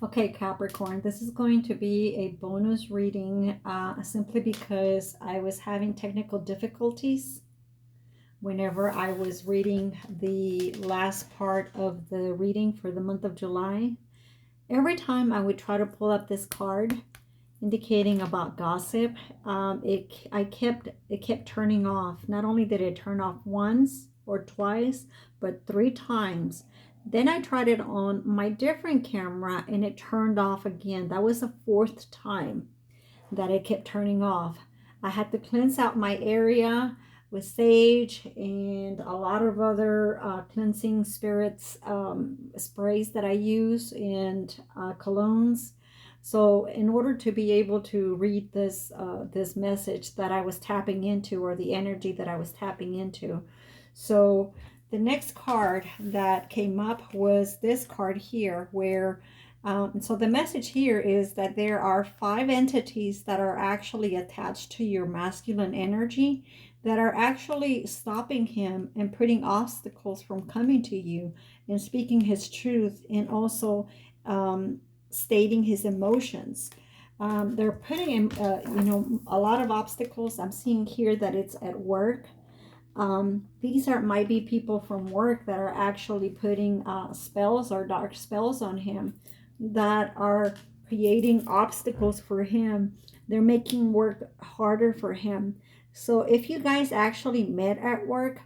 Okay, Capricorn, this is going to be a bonus reading simply because I was having technical difficulties whenever I was reading the last part of the reading for the month of July. Every time I would try to pull up this card indicating about gossip, it kept turning off. Not only did it turn off once or twice, but 3 times. Then I tried it on my different camera and it turned off again. That was the 4th time that it kept turning off. I had to cleanse out my area with sage and a lot of other cleansing spirits sprays that I use and colognes. So in order to be able to read this message that I was tapping into, or the energy that I was tapping into, so the next card that came up was this card here, where so the message here is that there are 5 entities that are actually attached to your masculine energy that are actually stopping him and putting obstacles from coming to you and speaking his truth, and also stating his emotions. They're putting in, a lot of obstacles. I'm seeing here that it's at work. These might be people from work that are actually putting spells or dark spells on him, that are creating obstacles for him. They're making work harder for him. So if you guys actually met at work,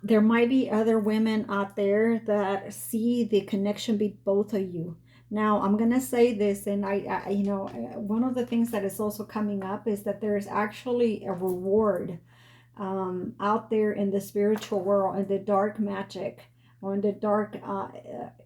there might be other women out there that see the connection between both of you. Now, I'm going to say this, and one of the things that is also coming up is that there's actually a reward out there in the spiritual world, in the dark magic, on the dark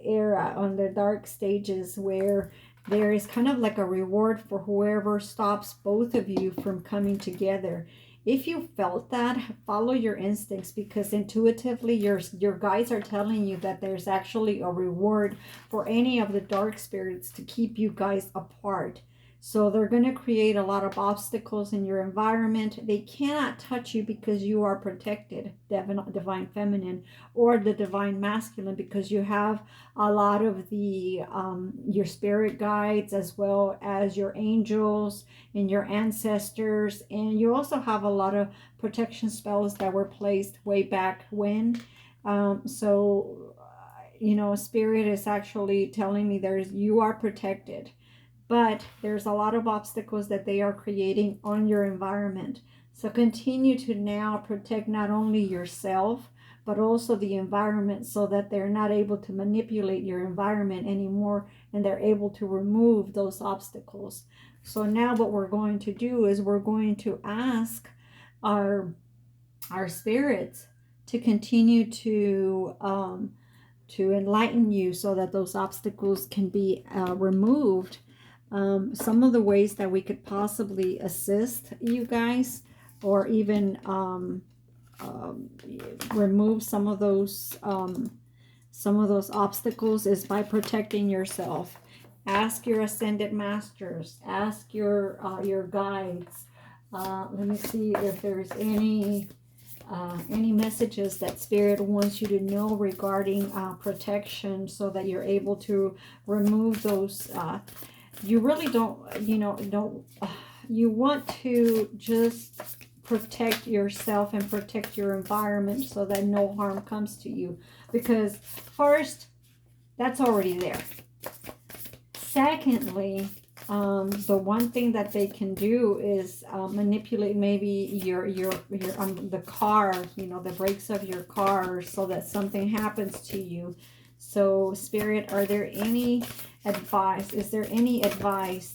era, on the dark stages, where there is kind of like a reward for whoever stops both of you from coming together. If you felt that, follow your instincts, because intuitively your guides are telling you that there's actually a reward for any of the dark spirits to keep you guys apart. So they're going to create a lot of obstacles in your environment. They cannot touch you because you are protected, divine feminine, or the divine masculine, because you have a lot of the your spirit guides, as well as your angels and your ancestors. And you also have a lot of protection spells that were placed way back when. Spirit is actually telling me you are protected, but there's a lot of obstacles that they are creating on your environment. So continue to now protect not only yourself, but also the environment, so that they're not able to manipulate your environment anymore, and they're able to remove those obstacles. So now what we're going to do is we're going to ask our spirits to continue to enlighten you, so that those obstacles can be removed. Some of the ways that we could possibly assist you guys, or even remove some of those obstacles, is by protecting yourself. Ask your ascended masters, ask your guides. Let me see if there's any messages that Spirit wants you to know regarding protection, so that you're able to remove those. You really you want to just protect yourself and protect your environment, so that no harm comes to you, because first, that's already there. Secondly, the one thing that they can do is manipulate maybe the car, the brakes of your car, so that something happens to you. So Spirit, is there any advice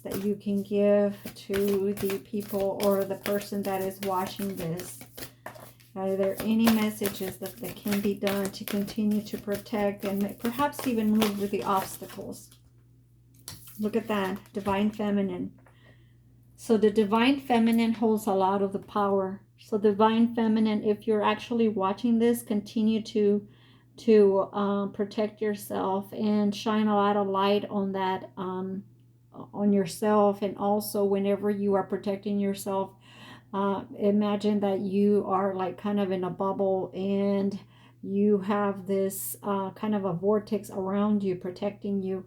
that you can give to the people or the person that is watching this? Are there any messages that can be done to continue to protect and perhaps even move with the obstacles? Look at that, divine feminine. So the divine feminine holds a lot of the power. So divine feminine, if you're actually watching this, continue to protect yourself and shine a lot of light on that, on yourself. And also, whenever you are protecting yourself, imagine that you are like kind of in a bubble, and you have this kind of a vortex around you protecting you.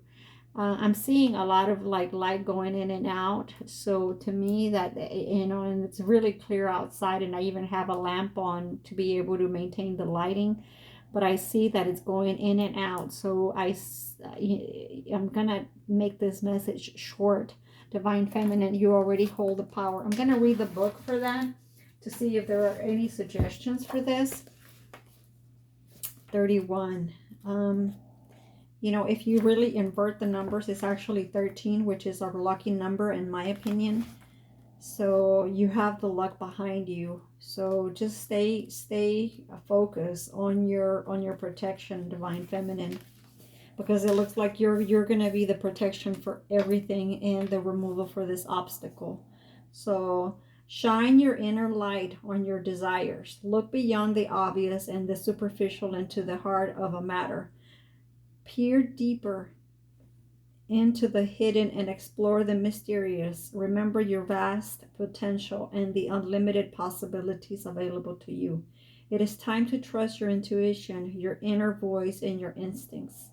I'm seeing a lot of like light going in and out. So to me that, and it's really clear outside, and I even have a lamp on to be able to maintain the lighting, but I see that it's going in and out. So I'm gonna make this message short. Divine Feminine, you already hold the power. I'm gonna read the book for that to see if there are any suggestions for this. 31. If you really invert the numbers, it's actually 13, which is our lucky number in my opinion. So you have the luck behind you. So just stay focused on your protection, Divine Feminine, because it looks like you're going to be the protection for everything and the removal for this obstacle. So shine your inner light on your desires. Look beyond the obvious and the superficial into the heart of a matter. Peer deeper into the hidden and explore the mysterious. Remember your vast potential and the unlimited possibilities available to you. It is time to trust your intuition, your inner voice, and your instincts.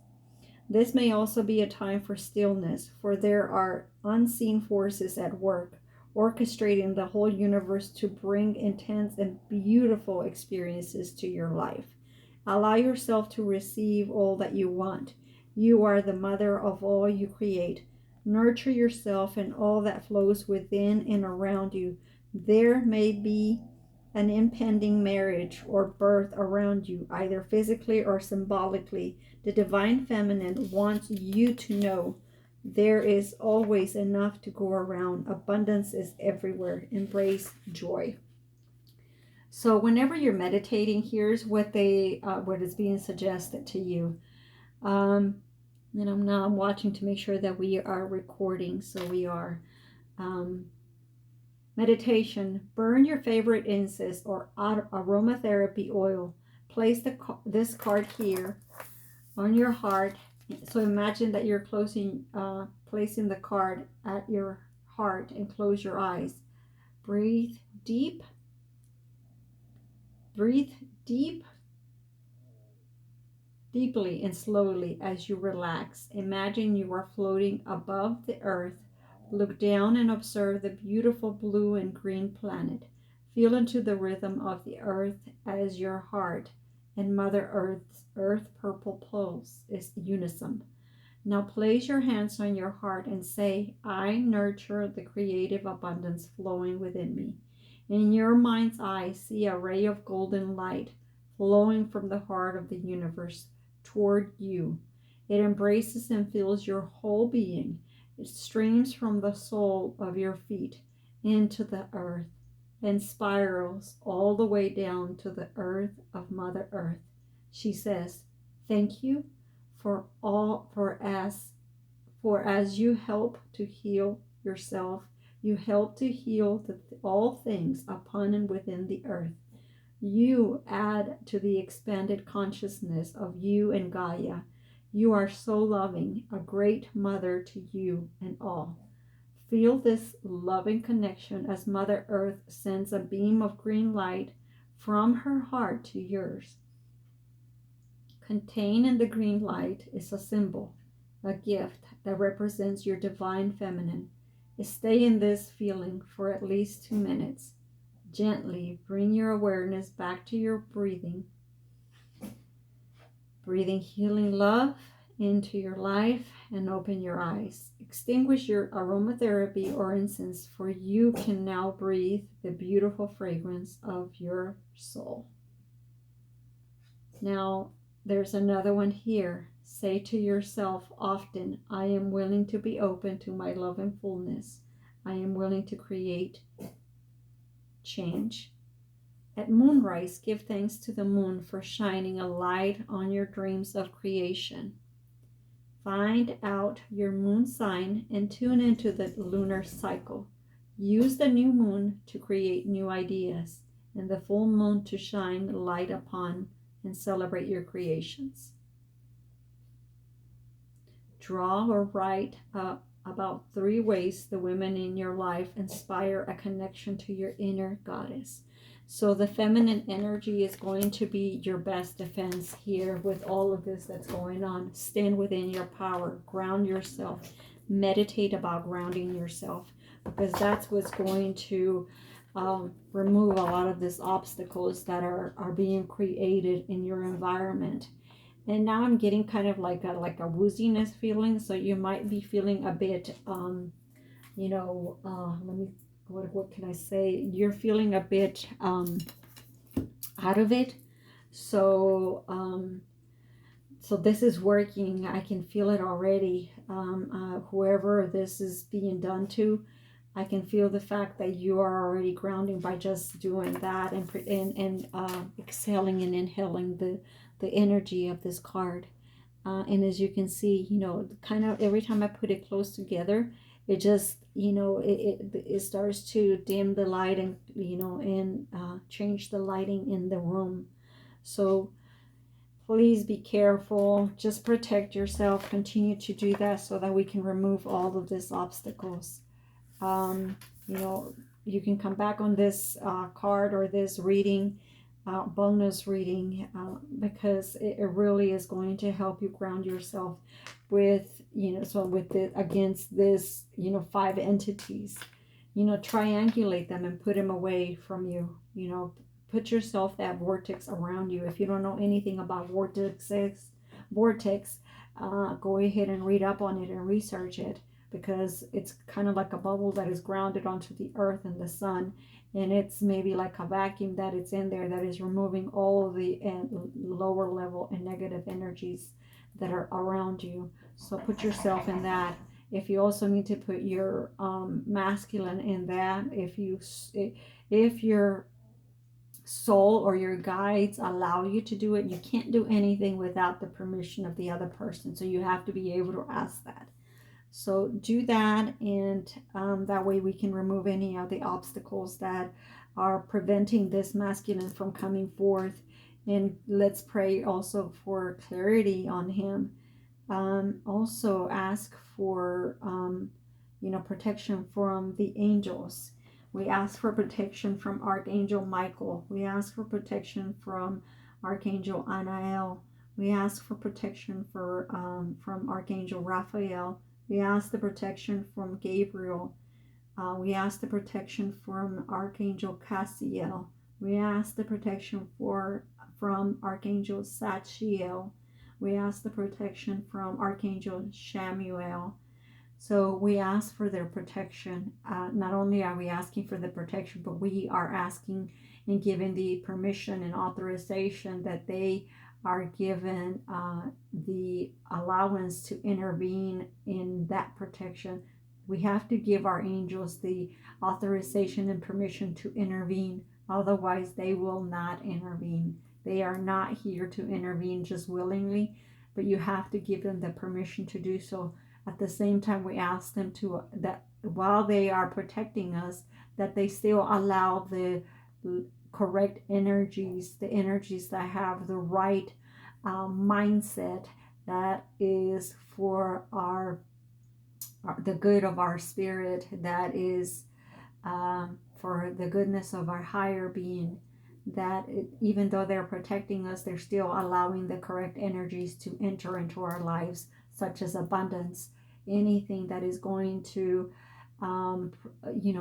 This may also be a time for stillness, for there are unseen forces at work, orchestrating the whole universe to bring intense and beautiful experiences to your life. Allow yourself to receive all that you want. You are the mother of all you create. Nurture yourself and all that flows within and around you. There may be an impending marriage or birth around you, either physically or symbolically. The Divine Feminine wants you to know there is always enough to go around. Abundance is everywhere. Embrace joy. So whenever you're meditating, here's what is being suggested to you. And I'm watching to make sure that we are recording. So we are. Meditation. Burn your favorite incense or aromatherapy oil. Place this card here on your heart. So imagine that you're placing the card at your heart and close your eyes. Breathe deep. Breathe deeply and slowly as you relax. Imagine you are floating above the earth. Look down and observe the beautiful blue and green planet. Feel into the rhythm of the earth as your heart and Mother Earth's purple pulse is unison. Now place your hands on your heart and say, I nurture the creative abundance flowing within me. In your mind's eye, see a ray of golden light flowing from the heart of the universe toward you. It embraces and fills your whole being. It streams from the sole of your feet into the earth and spirals all the way down to the earth of Mother Earth. She says, thank you as you help to heal yourself, you help to heal all things upon and within the earth. You add to the expanded consciousness of you and Gaia. You are so loving, a great mother to you and all. Feel this loving connection as Mother Earth sends a beam of green light from her heart to yours. Contained in the green light is a symbol, a gift that represents your Divine Feminine. Stay in this feeling for at least 2 minutes. Gently bring your awareness back to your breathing. Breathing healing love into your life and open your eyes. Extinguish your aromatherapy or incense, for you can now breathe the beautiful fragrance of your soul. Now, there's another one here. Say to yourself often, I am willing to be open to my love and fullness. I am willing to create change. At moonrise, give thanks to the moon for shining a light on your dreams of creation. Find out your moon sign and tune into the lunar cycle. Use the new moon to create new ideas and the full moon to shine light upon and celebrate your creations. Draw or write about 3 ways the women in your life inspire a connection to your inner goddess. So the feminine energy is going to be your best defense here with all of this that's going on. Stand within your power, ground yourself, meditate about grounding yourself, because that's what's going to remove a lot of these obstacles that are being created in your environment. And now I'm getting kind of like a wooziness feeling, so you might be feeling a bit let me, what can I say? You're feeling a bit out of it. So so this is working. I can feel it already. Whoever this is being done to, I can feel the fact that you are already grounding by just doing that and exhaling and inhaling the energy of this card. And as you can see, kind of every time I put it close together, it just, it starts to dim the light and, and change the lighting in the room. So please be careful. Just protect yourself. Continue to do that so that we can remove all of these obstacles. Um, you know, you can come back on this card or this reading, bonus reading, because it really is going to help you ground yourself with, so with it against this, 5 entities. Triangulate them and put them away from you. Put yourself that vortex around you. If you don't know anything about vortex, go ahead and read up on it and research it, because it's kind of like a bubble that is grounded onto the earth and the sun, and it's maybe like a vacuum that it's in there that is removing all of the lower level and negative energies that are around you. So put yourself in that. If you also need to put your masculine in that, if your soul or your guides allow you to do it, you can't do anything without the permission of the other person, so you have to be able to ask that. So do that, and that way we can remove any of the obstacles that are preventing this masculine from coming forth. And let's pray also for clarity on him. Also ask for protection from the angels. We ask for protection from Archangel Michael. We ask for protection from Archangel Anael. We ask for protection from Archangel Raphael. We ask the protection from Gabriel. We ask the protection from Archangel Cassiel. We ask the protection from Archangel Sachiel. We ask the protection from Archangel Shamuel. So we ask for their protection. Not only are we asking for the protection, but we are asking and giving the permission and authorization that they are given the allowance to intervene in that protection. We have to give our angels the authorization and permission to intervene. Otherwise, they will not intervene. They are not here to intervene just willingly, but you have to give them the permission to do so. At the same time, we ask them to, that while they are protecting us, that they still allow the correct energies, the energies that have the right mindset, that is for the good of our spirit, that is for the goodness of our higher being, that even though they're protecting us, they're still allowing the correct energies to enter into our lives, such as abundance, anything that is going to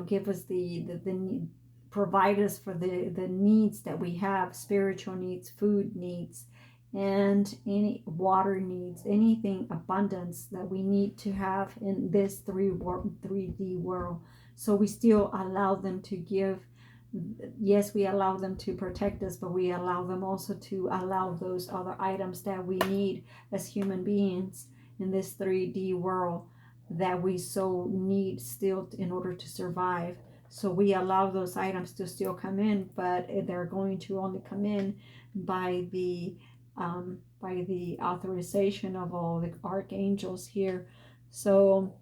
give us the provide us for the needs that we have, spiritual needs, food needs, and any water needs, anything abundance that we need to have in this 3D world. So we still allow them to give. Yes, we allow them to protect us, but we allow them also to allow those other items that we need as human beings in this 3D world, that we so need still in order to survive. So we allow those items to still come in, but they're going to only come in by the authorization of all the archangels here. So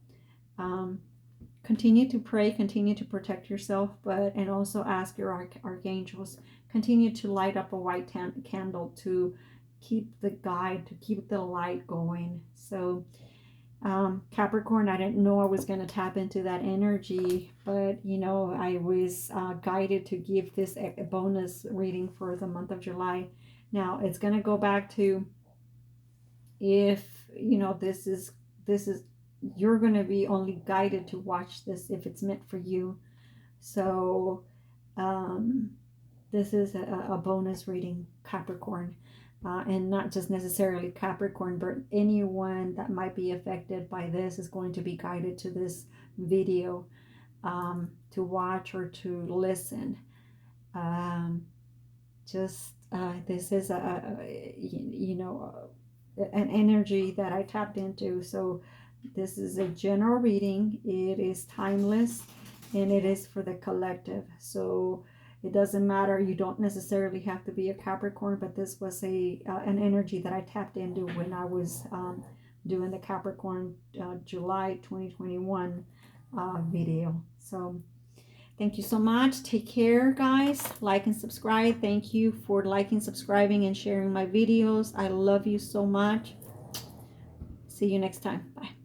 continue to pray, continue to protect yourself, and also ask your archangels, continue to light up a white candle to keep the guide, to keep the light going. So Capricorn, I didn't know I was going to tap into that energy, but you know, I was guided to give this a bonus reading for the month of July. Now it's going to go back to, if you know, this is you're going to be only guided to watch this if it's meant for you. So um, this is a bonus reading, Capricorn. And not just necessarily Capricorn, but anyone that might be affected by this is going to be guided to this video, to watch or to listen. Just this is an energy that I tapped into. So this is a general reading. It is timeless, and it is for the collective. So it doesn't matter. You don't necessarily have to be a Capricorn, but this was an energy that I tapped into when I was doing the Capricorn July 2021 video. So thank you so much. Take care, guys. Like and subscribe. Thank you for liking, subscribing, and sharing my videos. I love you so much. See you next time. Bye.